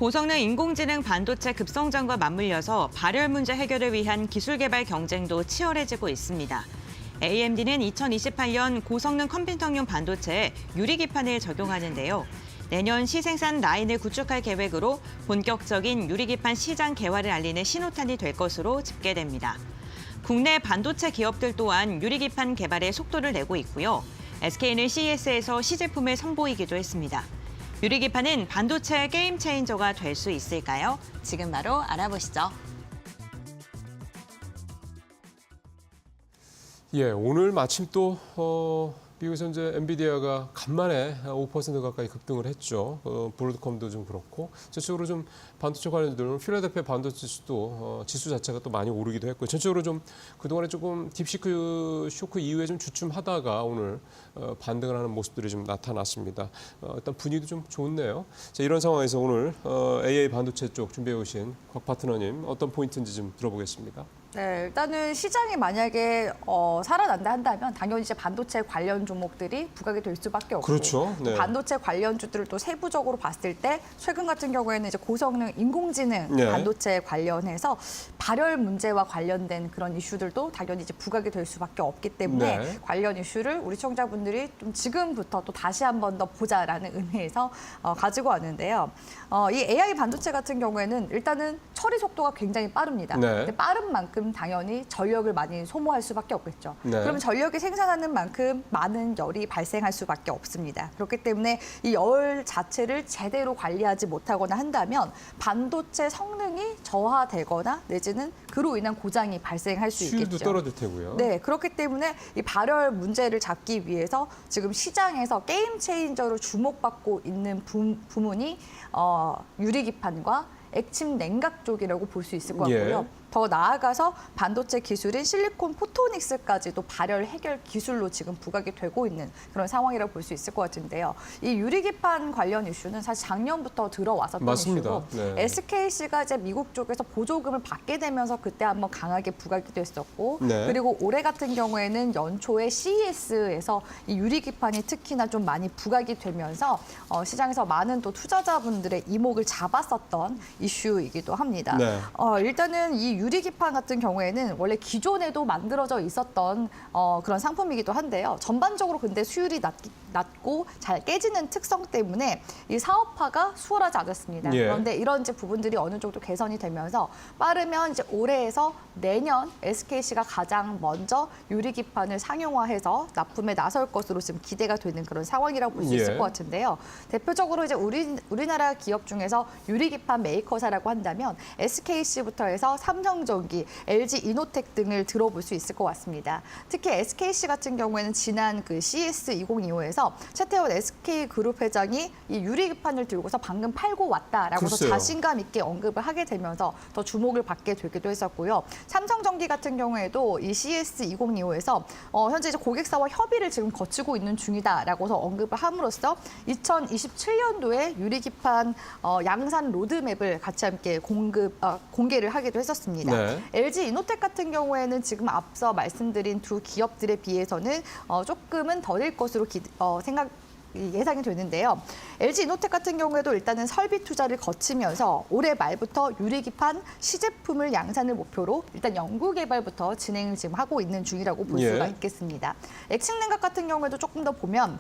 고성능 인공지능 반도체 급성장과 맞물려서 발열 문제 해결을 위한 기술 개발 경쟁도 치열해지고 있습니다. AMD는 2028년 고성능 컴퓨터용 반도체에 유리기판을 적용하는데요. 내년 시생산 라인을 구축할 계획으로 본격적인 유리기판 시장 개화를 알리는 신호탄이 될 것으로 집계됩니다. 국내 반도체 기업들 또한 유리기판 개발에 속도를 내고 있고요. SK는 CES에서 시제품을 선보이기도 했습니다. 유리기판은 반도체 게임 체인저가 될 수 있을까요? 지금 바로 알아보시죠. 예, 오늘 마침 또 미국에서 이제 엔비디아가 간만에 5% 가까이 급등을 했죠. 브로드컴도 좀 그렇고 전체적으로 좀 반도체 관련주들은 필라델피아 반도체 지수도 지수 자체가 또 많이 오르기도 했고 전체적으로 좀 그동안에 조금 딥시크 쇼크 이후에 좀 주춤하다가 오늘 반등을 하는 모습들이 좀 나타났습니다. 일단 분위기도 좀 좋네요. 자, 이런 상황에서 오늘 AI 반도체 쪽 준비해 오신 곽 파트너님 어떤 포인트인지 좀 들어보겠습니다. 네, 일단은 시장이 만약에 살아난다 한다면 당연히 이제 반도체 관련 종목들이 부각이 될 수밖에 없고 그렇죠. 네. 반도체 관련주들을 또 세부적으로 봤을 때 최근 같은 경우에는 이제 고성능 인공지능 네. 반도체 관련해서 발열 문제와 관련된 그런 이슈들도 당연히 이제 부각이 될 수밖에 없기 때문에 네. 관련 이슈를 우리 시청자분들이 좀 지금부터 또 다시 한 번 더 보자라는 의미에서 가지고 왔는데요. 이 AI 반도체 같은 경우에는 일단은 처리 속도가 굉장히 빠릅니다. 네. 근데 빠른 만큼 당연히 전력을 많이 소모할 수밖에 없겠죠. 네. 그러면 전력이 생산하는 만큼 많은 열이 발생할 수밖에 없습니다. 그렇기 때문에 이 열 자체를 제대로 관리하지 못하거나 한다면 반도체 성능이 저하되거나 내지는 그로 인한 고장이 발생할 수 있겠죠. 수율도 떨어질 테고요. 네, 그렇기 때문에 이 발열 문제를 잡기 위해서 지금 시장에서 게임 체인저로 주목받고 있는 부문이 유리기판과 액침 냉각 쪽이라고 볼 수 있을 것 같고요. 예. 더 나아가서 반도체 기술인 실리콘 포토닉스까지도 발열 해결 기술로 지금 부각이 되고 있는 그런 상황이라고 볼 수 있을 것 같은데요. 이 유리기판 관련 이슈는 사실 작년부터 들어왔었던 맞습니다. 이슈고 네. SKC가 이제 미국 쪽에서 보조금을 받게 되면서 그때 한번 강하게 부각이 됐었고 네. 그리고 올해 같은 경우에는 연초에 CES에서 이 유리기판이 특히나 좀 많이 부각이 되면서 시장에서 많은 또 투자자분들의 이목을 잡았었던 이슈이기도 합니다. 네. 일단은 이 유리기판 같은 경우에는 원래 기존에도 만들어져 있었던 그런 상품이기도 한데요. 전반적으로 근데 수율이 낮고 잘 깨지는 특성 때문에 이 사업화가 수월하지 않았습니다. 예. 그런데 이런 이제 부분들이 어느 정도 개선이 되면서 빠르면 이제 올해에서 내년 SKC가 가장 먼저 유리기판을 상용화해서 납품에 나설 것으로 지금 기대가 되는 그런 상황이라고 볼 수 있을 예. 것 같은데요. 대표적으로 이제 우리나라 기업 중에서 유리기판 메이커사라고 한다면 SKC부터 해서 삼성전기, LG 이노텍 등을 들어볼 수 있을 것 같습니다. 특히 SKC 같은 경우에는 지난 그 CS 2025에서 최태원 SK그룹 회장이 이 유리기판을 들고서 방금 팔고 왔다라고서 글쎄요. 자신감 있게 언급을 하게 되면서 더 주목을 받게 되기도 했었고요. 삼성전기 같은 경우에도 이 CS 2025에서 현재 이제 고객사와 협의를 지금 거치고 있는 중이다라고서 언급을 함으로써 2027년도에 유리기판 양산 로드맵을 같이 함께 공개를 하기도 했었습니다. 네. LG 이노텍 같은 경우에는 지금 앞서 말씀드린 두 기업들에 비해서는 조금은 더딜 것으로 예상이 되는데요. LG 이노텍 같은 경우에도 일단은 설비 투자를 거치면서 올해 말부터 유리기판 시제품을 양산을 목표로 일단 연구 개발부터 진행을 지금 하고 있는 중이라고 볼 예. 수가 있겠습니다. 액침 냉각 같은 경우에도 조금 더 보면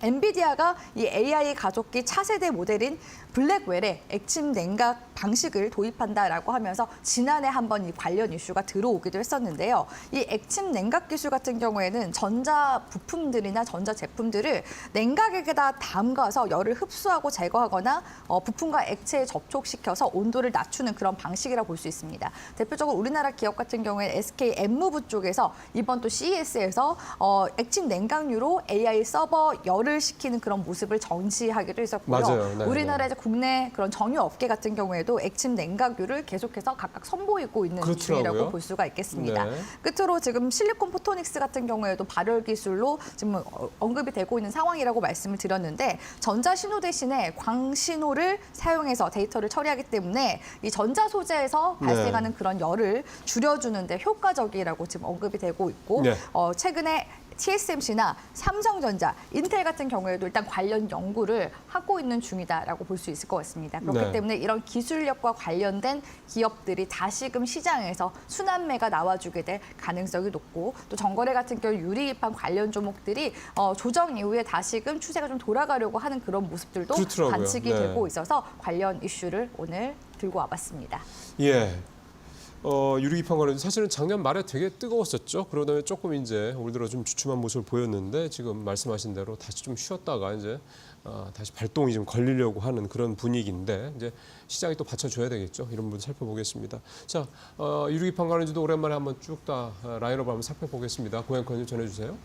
엔비디아가 이 AI 가족기 차세대 모델인 블랙웰에 액침 냉각 방식을 도입한다라고 하면서 지난해 한번 이 관련 이슈가 들어오기도 했었는데요. 이 액침 냉각 기술 같은 경우에는 전자 부품들이나 전자 제품들을 냉각액에다 담가서 열을 흡수하고 제거하거나 부품과 액체에 접촉시켜서 온도를 낮추는 그런 방식이라고 볼 수 있습니다. 대표적으로 우리나라 기업 같은 경우에 SK M무브 쪽에서 이번 또 CES에서 액침 냉각유로 AI 서버 열을 시키는 그런 모습을 전시하기도 했었고요. 맞아요. 네, 우리나라 네. 이제 국내 그런 정유 업계 같은 경우에도 액침 냉각유를 계속해서 각각 선보이고 있는 그렇더라고요. 중이라고 볼 수가 있겠습니다. 네. 끝으로 지금 실리콘 포토닉스 같은 경우에도 발열 기술로 지금 언급이 되고 있는 상황이라고 말씀을 드렸는데 전자 신호 대신에 광 신호를 사용해서 데이터를 처리하기 때문에 이 전자 소재에서 발생하는 그런 열을 줄여주는데 효과적이라고 지금 언급이 되고 있고 네. 최근에 TSMC나 삼성전자, 인텔 같은 경우에도 일단 관련 연구를 하고 있는 중이다라고 볼 수 있을 것 같습니다. 그렇기 네. 때문에 이런 기술력과 관련된 기업들이 다시금 시장에서 순환매가 나와주게 될 가능성이 높고 또 정거래 같은 경우 유리기판 관련 종목들이 조정 이후에 다시금 추세가 좀 돌아가려고 하는 그런 모습들도 그렇더라고요. 관측이 네. 되고 있어서 관련 이슈를 오늘 들고 와봤습니다. 예. 유리기판 관련 사실은 작년 말에 되게 뜨거웠었죠. 그러다 보니 조금 이제 올 들어 좀 주춤한 모습을 보였는데 지금 말씀하신 대로 다시 좀 쉬었다가 이제 다시 발동이 좀 걸리려고 하는 그런 분위기인데 이제 시장이 또 받쳐줘야 되겠죠. 이런 부분 살펴보겠습니다. 자, 유리기판 관련주도 오랜만에 한번 쭉 다 라인업 한번 살펴보겠습니다. 고양권 좀 전해주세요.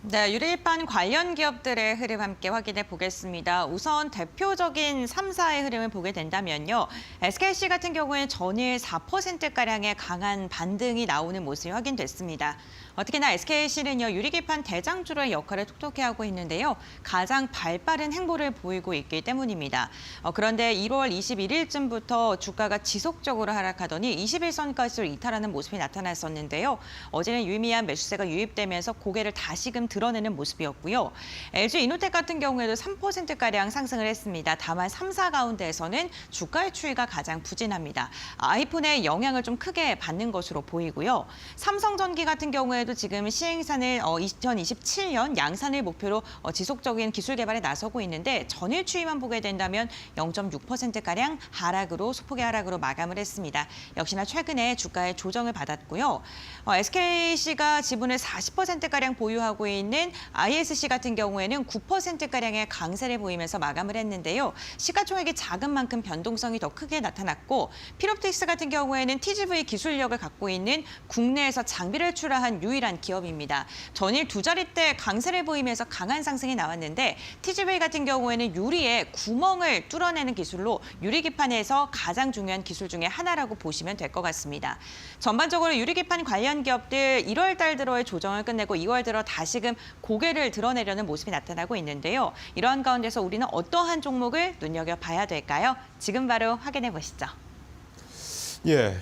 네, 유리기판 관련 기업들의 흐름 함께 확인해 보겠습니다. 우선 대표적인 3사의 흐름을 보게 된다면요. SKC 같은 경우에 전일 4%가량의 강한 반등이 나오는 모습이 확인됐습니다. 특히나 SKC는요, 유리기판 대장주로의 역할을 톡톡히 하고 있는데요. 가장 발빠른 행보를 보이고 있기 때문입니다. 그런데 1월 21일쯤부터 주가가 지속적으로 하락하더니 21선까지를 이탈하는 모습이 나타났었는데요. 어제는 유의미한 매수세가 유입되면서 고개를 다시금 드러내는 모습이었고요. LG 이노텍 같은 경우에도 3%가량 상승을 했습니다. 다만 3사 가운데에서는 주가의 추이가 가장 부진합니다. 아이폰의 영향을 좀 크게 받는 것으로 보이고요. 삼성전기 같은 경우에도 지금 시행산을 2027년 양산을 목표로 지속적인 기술 개발에 나서고 있는데 전일 추이만 보게 된다면 0.6%가량 하락으로 소폭의 하락으로 마감을 했습니다. 역시나 최근에 주가의 조정을 받았고요. SKC가 지분을 40%가량 보유하고 있는 ISC 같은 경우에는 9%가량의 강세를 보이면서 마감을 했는데요. 시가총액이 작은 만큼 변동성이 더 크게 나타났고 필옵틱스 같은 경우에는 TGV 기술력을 갖고 있는 국내에서 장비를 출하한 유일한 기업입니다. 전일 두 자릿대 강세를 보이면서 강한 상승이 나왔는데 TGV 같은 경우에는 유리에 구멍을 뚫어내는 기술로 유리기판에서 가장 중요한 기술 중에 하나라고 보시면 될 것 같습니다. 전반적으로 유리기판 관련 기업들 1월 달 들어의 조정을 끝내고 2월 들어 다시금 고개를 드러내려는 모습이 나타나고 있는데요. 이러한 가운데서 우리는 어떠한 종목을 눈여겨봐야 될까요? 지금 바로 확인해 보시죠. 예.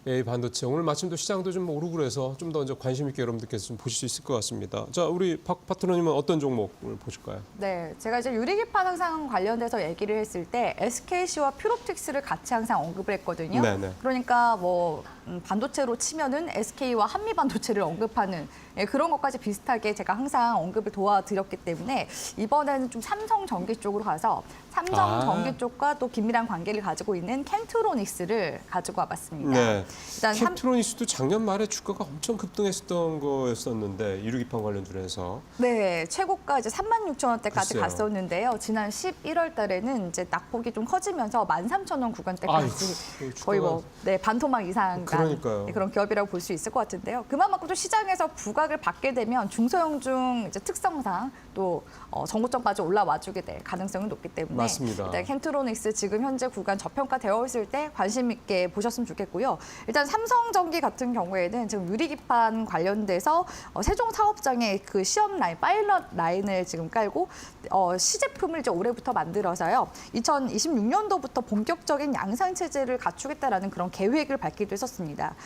AI 반도체 오늘 마침 또 시장도 좀 오르고 그래서 좀 더 이제 관심 있게 여러분들께서 좀 보실 수 있을 것 같습니다. 자, 우리 박 파트너님은 어떤 종목을 보실까요? 네, 제가 이제 유리기판 항상 관련돼서 얘기를 했을 때 SKC와 퓨롭틱스를 같이 항상 언급을 했거든요. 네네. 그러니까 뭐 반도체로 치면은 SK와 한미반도체를 언급하는 그런 것까지 비슷하게 제가 항상 언급을 도와드렸기 때문에 이번에는 좀 삼성전기 쪽으로 가서 삼성전기 쪽과 또 긴밀한 관계를 가지고 있는 켄트로닉스를 가지고 와봤습니다. 네. 일단 캡트로닉스도 작년 말에 주가가 엄청 급등했었던 거였었는데 유리기판 관련주에서 네, 최고가 이제 36,000원대까지 글쎄요. 갔었는데요. 지난 11월 달에는 이제 낙폭이 좀 커지면서 13,000원 구간대까지 아이고, 거의 뭐 반토막 이상 난 그러니까요. 그런 기업이라고 볼 수 있을 것 같은데요. 그만큼 또 시장에서 부각을 받게 되면 중소형중 이제 특성상 또 정고점까지 올라와주게 될 가능성이 높기 때문에 맞습니다. 일단 켄트로닉스 지금 현재 구간 저평가되어 있을 때 관심 있게 보셨으면 좋겠고요. 일단 삼성전기 같은 경우에는 지금 유리기판 관련돼서 세종 사업장에 그 시험 라인, 파일럿 라인을 지금 깔고 시제품을 이제 올해부터 만들어서요. 2026년도부터 본격적인 양산 체제를 갖추겠다라는 그런 계획을 밝기도 했었습니다.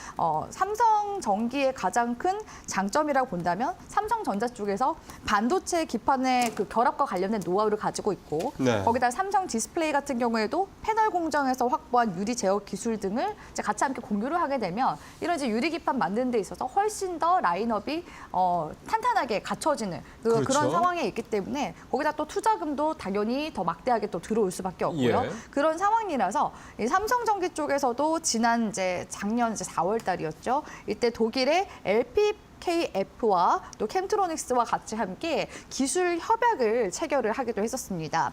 삼성전기의 가장 큰 장점이라고 본다면 삼성전자 쪽에서 반도체 기판의 그 결합과 관련된 노하우를 가지고 있고 네. 거기다 삼성 디스플레이 같은 경우에도 패널 공정에서 확보한 유리 제어 기술 등을 이제 같이 함께 공유를 하게 되면 이런 이제 유리 기판 만드는 데 있어서 훨씬 더 라인업이 탄탄하게 갖춰지는 그렇죠. 그런 상황에 있기 때문에 거기다 또 투자금도 당연히 더 막대하게 또 들어올 수밖에 없고요. 예. 그런 상황이라서 이 삼성전기 쪽에서도 지난 작년 4월 달이었죠. 이때 독일의 LPKF와 또 캠트로닉스와 같이 함께 기술 협약을 체결을 하기도 했었습니다.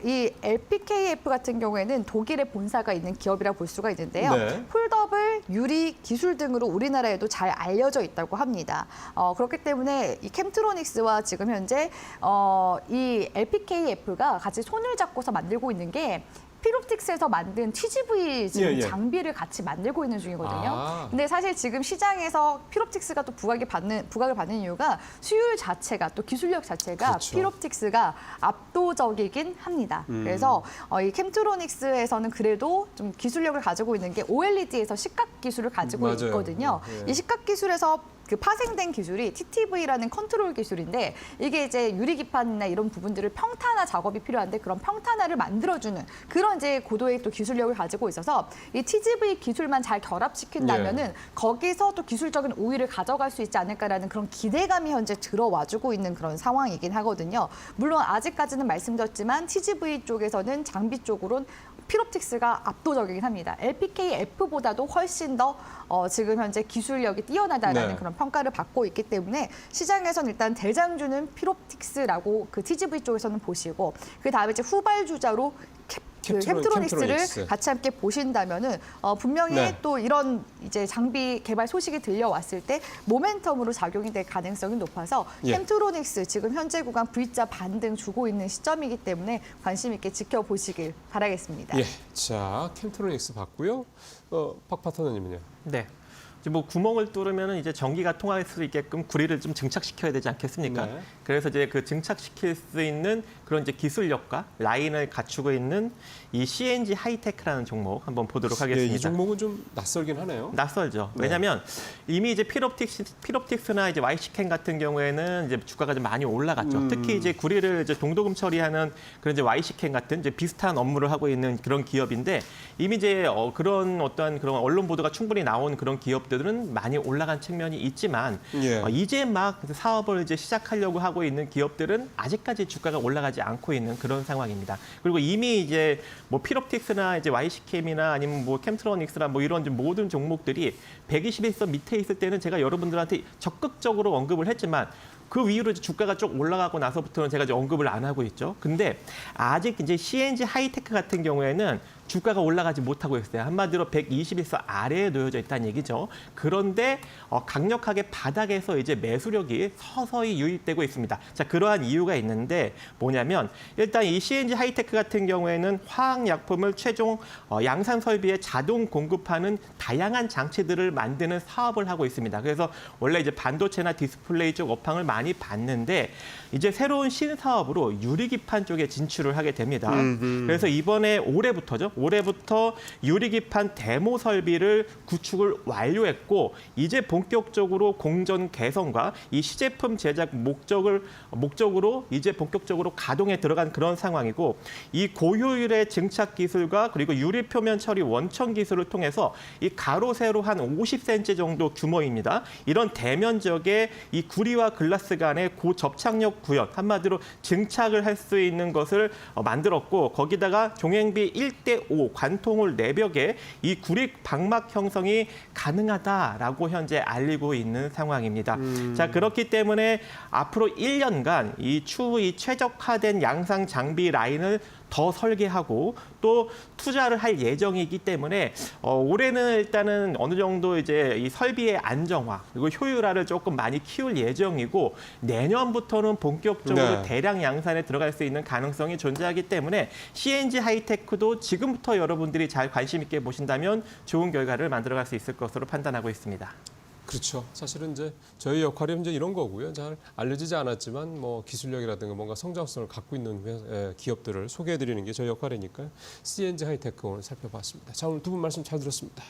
이 LPKF 같은 경우에는 독일의 본사가 있는 기업이라고 볼 수가 있는데요. 네. 폴더블, 유리 기술 등으로 우리나라에도 잘 알려져 있다고 합니다. 그렇기 때문에 이 캠트로닉스와 지금 현재 이 LPKF가 같이 손을 잡고서 만들고 있는 게 필옵틱스에서 만든 TGV 지금 예. 장비를 같이 만들고 있는 중이거든요. 아. 근데 사실 지금 시장에서 필옵틱스가 또 부각을 받는 이유가 수율 자체가 또 기술력 자체가 그렇죠. 필옵틱스가 압도적이긴 합니다. 그래서 이 캠트로닉스에서는 그래도 좀 기술력을 가지고 있는 게 OLED에서 시각 기술을 가지고 맞아요. 있거든요. 예. 이 시각 기술에서 그 파생된 기술이 TTV라는 컨트롤 기술인데 이게 이제 유리기판이나 이런 부분들을 평탄화 작업이 필요한데 그런 평탄화를 만들어주는 그런 이제 고도의 또 기술력을 가지고 있어서 이 TGV 기술만 잘 결합시킨다면은 거기서 또 기술적인 우위를 가져갈 수 있지 않을까라는 그런 기대감이 현재 들어와주고 있는 그런 상황이긴 하거든요. 물론 아직까지는 말씀드렸지만 TGV 쪽에서는 장비 쪽으로는 필옵틱스가 압도적이긴 합니다. LPKF보다도 훨씬 더 지금 현재 기술력이 뛰어나다라는 네. 그런 평가를 받고 있기 때문에 시장에서는 일단 대장주는 필옵틱스라고 그 TGV 쪽에서는 보시고 그 다음에 이제 후발주자로 캡트로닉스를 캡트로닉스. 같이 함께 보신다면은 분명히 네. 또 이런 이제 장비 개발 소식이 들려왔을 때 모멘텀으로 작용이 될 가능성이 높아서 예. 캡트로닉스 지금 현재 구간 V자 반등 주고 있는 시점이기 때문에 관심 있게 지켜보시길 바라겠습니다. 예, 자 캠트로닉스 봤고요. 박 파트너님은요? 네. 이제 뭐 구멍을 뚫으면 이제 전기가 통할 수 있게끔 구리를 좀 증착시켜야 되지 않겠습니까? 네. 그래서 이제 그 증착시킬 수 있는 그런 이제 기술력과 라인을 갖추고 있는 이 CNG 하이테크라는 종목 한번 보도록 예, 하겠습니다. 이 종목은 좀 낯설긴 하네요. 낯설죠. 네. 왜냐하면 이미 이제 필옵틱스나 이제 YC캠 같은 경우에는 이제 주가가 좀 많이 올라갔죠. 특히 이제 구리를 이제 동도금 처리하는 그런 이제 YC캠 같은 이제 비슷한 업무를 하고 있는 그런 기업인데 이미 이제 그런 어떤 그런 언론 보도가 충분히 나온 그런 기업들은 많이 올라간 측면이 있지만 예. 이제 막 사업을 이제 시작하려고 하고 있는 기업들은 아직까지 주가가 올라가지 않고 있는 그런 상황입니다. 그리고 이미 이제 뭐 필옵틱스나 이제 YC캠이나 아니면 뭐 캠트로닉스나 뭐 이런 모든 종목들이 121선 밑에 있을 때는 제가 여러분들한테 적극적으로 언급을 했지만 그 이후로 이제 주가가 쭉 올라가고 나서부터는 제가 이제 언급을 안 하고 있죠. 근데 아직 이제 CNG 하이테크 같은 경우에는 주가가 올라가지 못하고 있어요. 한마디로 121선 아래에 놓여져 있다는 얘기죠. 그런데 강력하게 바닥에서 이제 매수력이 서서히 유입되고 있습니다. 자, 그러한 이유가 있는데 뭐냐면 일단 이 CNG 하이테크 같은 경우에는 화학약품을 최종 양산 설비에 자동 공급하는 다양한 장치들을 만드는 사업을 하고 있습니다. 그래서 원래 이제 반도체나 디스플레이 쪽 업황을 많이 봤는데 이제 새로운 신사업으로 유리기판 쪽에 진출을 하게 됩니다. 그래서 이번에 올해부터 유리기판 데모 설비를 구축을 완료했고 이제 본격적으로 공정 개선과 이 시제품 제작 목적으로 이제 본격적으로 가동에 들어간 그런 상황이고 이 고효율의 증착 기술과 그리고 유리 표면 처리 원천 기술을 통해서 이 가로 세로 한 50cm 정도 규모입니다. 이런 대면적의 이 구리와 글라스 간의 고접착력 구현 한마디로 증착을 할 수 있는 것을 만들었고 거기다가 종횡비 1:5 관통홀 내벽에 이 구리 방막 형성이 가능하다라고 현재 알리고 있는 상황입니다. 자, 그렇기 때문에 앞으로 1년간 이 추후 이 최적화된 양상 장비 라인을 더 설계하고 또 투자를 할 예정이기 때문에 올해는 일단은 어느 정도 이제 이 설비의 안정화 그리고 효율화를 조금 많이 키울 예정이고 내년부터는 본격적으로 네. 대량 양산에 들어갈 수 있는 가능성이 존재하기 때문에 CNG 하이테크도 지금부터 여러분들이 잘 관심 있게 보신다면 좋은 결과를 만들어갈 수 있을 것으로 판단하고 있습니다. 그렇죠. 사실은 이제 저희 역할이 이제 이런 거고요. 잘 알려지지 않았지만 뭐 기술력이라든가 뭔가 성장성을 갖고 있는 기업들을 소개해드리는 게 저희 역할이니까요. CNG 하이테크 오늘 살펴봤습니다. 자, 오늘 두 분 말씀 잘 들었습니다.